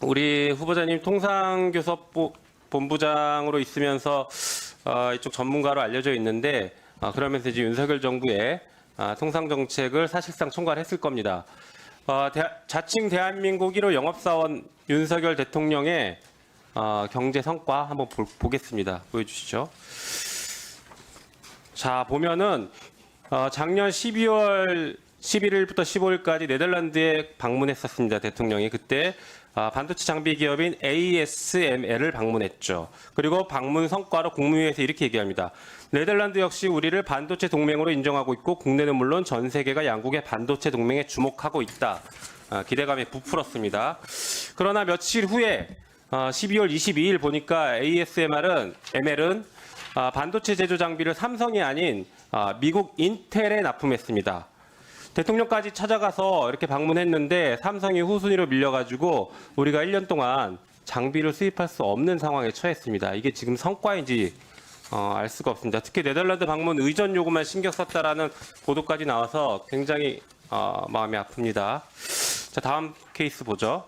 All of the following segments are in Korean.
우리 후보자님 통상교섭본부장으로 있으면서 이쪽 전문가로 알려져 있는데 그러면서 이제 윤석열 정부의 통상 정책을 사실상 총괄했을 겁니다. 자칭 대한민국 1호 영업사원 윤석열 대통령의 경제 성과 한번 보겠습니다. 보여주시죠. 자, 보면은 작년 12월 11일부터 15일까지 네덜란드에 방문했었습니다. 대통령이 그때 반도체 장비 기업인 ASML을 방문했죠. 그리고 방문 성과로 국무회의에서 이렇게 얘기합니다. 네덜란드 역시 우리를 반도체 동맹으로 인정하고 있고 국내는 물론 전 세계가 양국의 반도체 동맹에 주목하고 있다. 기대감이 부풀었습니다. 그러나 며칠 후에 12월 22일 보니까 ASML은 반도체 제조 장비를 삼성이 아닌 미국 인텔에 납품했습니다. 대통령까지 찾아가서 이렇게 방문했는데 삼성이 후순위로 밀려가지고 우리가 1년 동안 장비를 수입할 수 없는 상황에 처했습니다. 이게 지금 성과인지 알 수가 없습니다. 특히 네덜란드 방문 의전 요구만 신경 썼다라는 보도까지 나와서 굉장히 마음이 아픕니다. 자, 다음 케이스 보죠.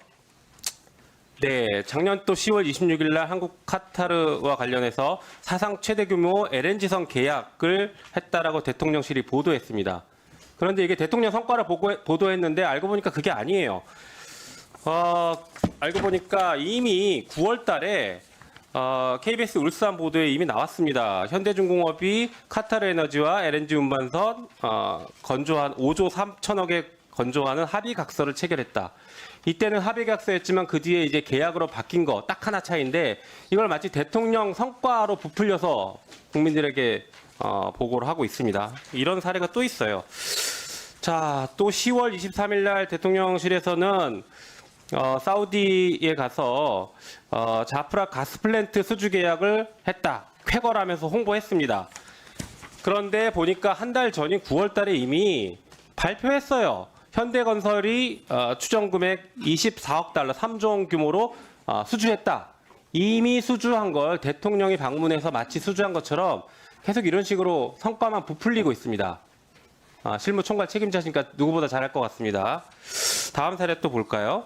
네, 작년 또 10월 26일 날 한국 카타르와 관련해서 사상 최대 규모 LNG선 계약을 했다라고 대통령실이 보도했습니다. 그런데 이게 대통령 성과를 보도했는데 알고 보니까 그게 아니에요. 알고 보니까 이미 9월 달에 KBS 울산 보도에 이미 나왔습니다. 현대중공업이 카타르 에너지와 LNG 운반선 건조한 5조 3천억에 건조하는 합의각서를 체결했다. 이때는 합의각서였지만 그 뒤에 이제 계약으로 바뀐 거 딱 하나 차이인데 이걸 마치 대통령 성과로 부풀려서 국민들에게 보고를 하고 있습니다. 이런 사례가 또 있어요. 자, 또 10월 23일 날 대통령실에서는 사우디에 가서 자프라 가스플랜트 수주 계약을 했다. 쾌거라면서 홍보했습니다. 그런데 보니까 한 달 전인 9월 달에 이미 발표했어요. 현대건설이 추정 금액 24억 달러, 3조 원 규모로 수주했다. 이미 수주한 걸 대통령이 방문해서 마치 수주한 것처럼 계속 이런 식으로 성과만 부풀리고 있습니다. 실무 총괄 책임자시니까 누구보다 잘할 것 같습니다. 다음 사례 또 볼까요?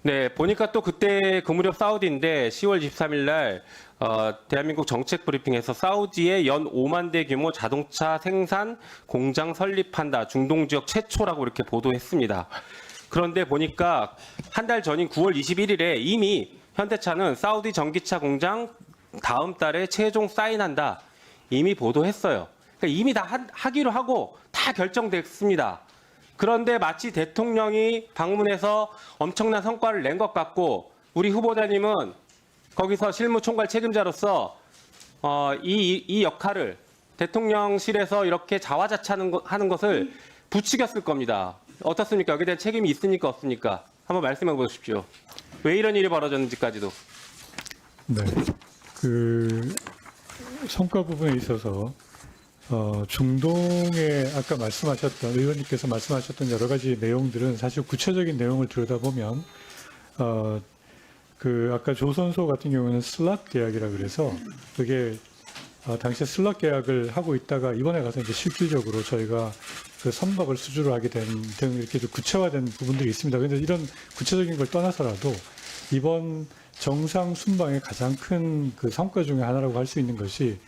네, 보니까 또 그때 그 무렵 사우디인데 10월 23일 날 대한민국 정책 브리핑에서 사우디에 연 5만 대 규모 자동차 생산 공장 설립한다. 중동 지역 최초라고 이렇게 보도했습니다. 그런데 보니까 한 달 전인 9월 21일에 이미 현대차는 사우디 전기차 공장 다음 달에 최종 사인한다. 이미 보도했어요. 그러니까 이미 다 하기로 하고 다 결정됐습니다. 그런데 마치 대통령이 방문해서 엄청난 성과를 낸 것 같고 우리 후보자님은 거기서 실무총괄 책임자로서 이 역할을 대통령실에서 이렇게 자화자찬하는 것을 부추겼을 겁니다. 어떻습니까? 여기에 대한 책임이 있습니까? 없습니까? 한번 말씀해 보십시오. 왜 이런 일이 벌어졌는지까지도. 네, 그 성과 부분에 있어서 중동에 아까 말씀하셨던 의원님께서 말씀하셨던 여러 가지 내용들은 사실 구체적인 내용을 들여다보면 그 아까 조선소 같은 경우는 슬롯 계약이라 그래서 그게 당시에 슬롯 계약을 하고 있다가 이번에 가서 이제 실질적으로 저희가 그 선박을 수주를 하게 된 등 이렇게 좀 구체화된 부분들이 있습니다. 그런데 이런 구체적인 걸 떠나서라도 이번 정상 순방의 가장 큰 그 성과 중에 하나라고 할 수 있는 것이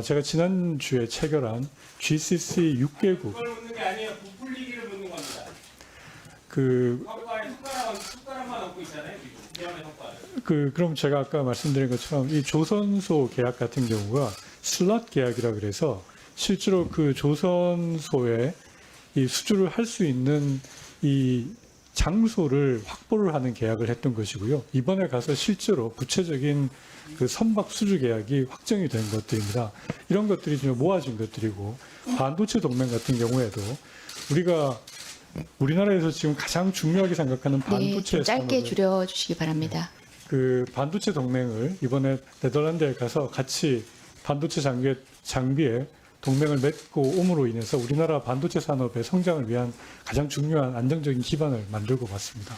제가 지난주에 체결한 GCC 6개국. 그걸 묻는 게 아니에요. 부풀리기를 묻는 겁니다. 그 성과에 숟가락만 얹고 있잖아요. 지금 성과를. 그럼 제가 아까 말씀드린 것처럼 이 조선소 계약 같은 경우가 슬롯 계약이라 그래서 실제로 그 조선소에 이 수주를 할 수 있는 이 장소를 확보를 하는 계약을 했던 것이고요. 이번에 가서 실제로 구체적인 그 선박 수주 계약이 확정이 된 것들입니다. 이런 것들이 좀 모아진 것들이고 반도체 동맹 같은 경우에도 우리나라에서 지금 가장 중요하게 생각하는 반도체 좀 짧게 줄여주시기 바랍니다. 그 반도체 동맹을 이번에 네덜란드에 가서 같이 반도체 장비에 동맹을 맺고 옴으로 인해서 우리나라 반도체 산업의 성장을 위한 가장 중요한 안정적인 기반을 만들고 왔습니다.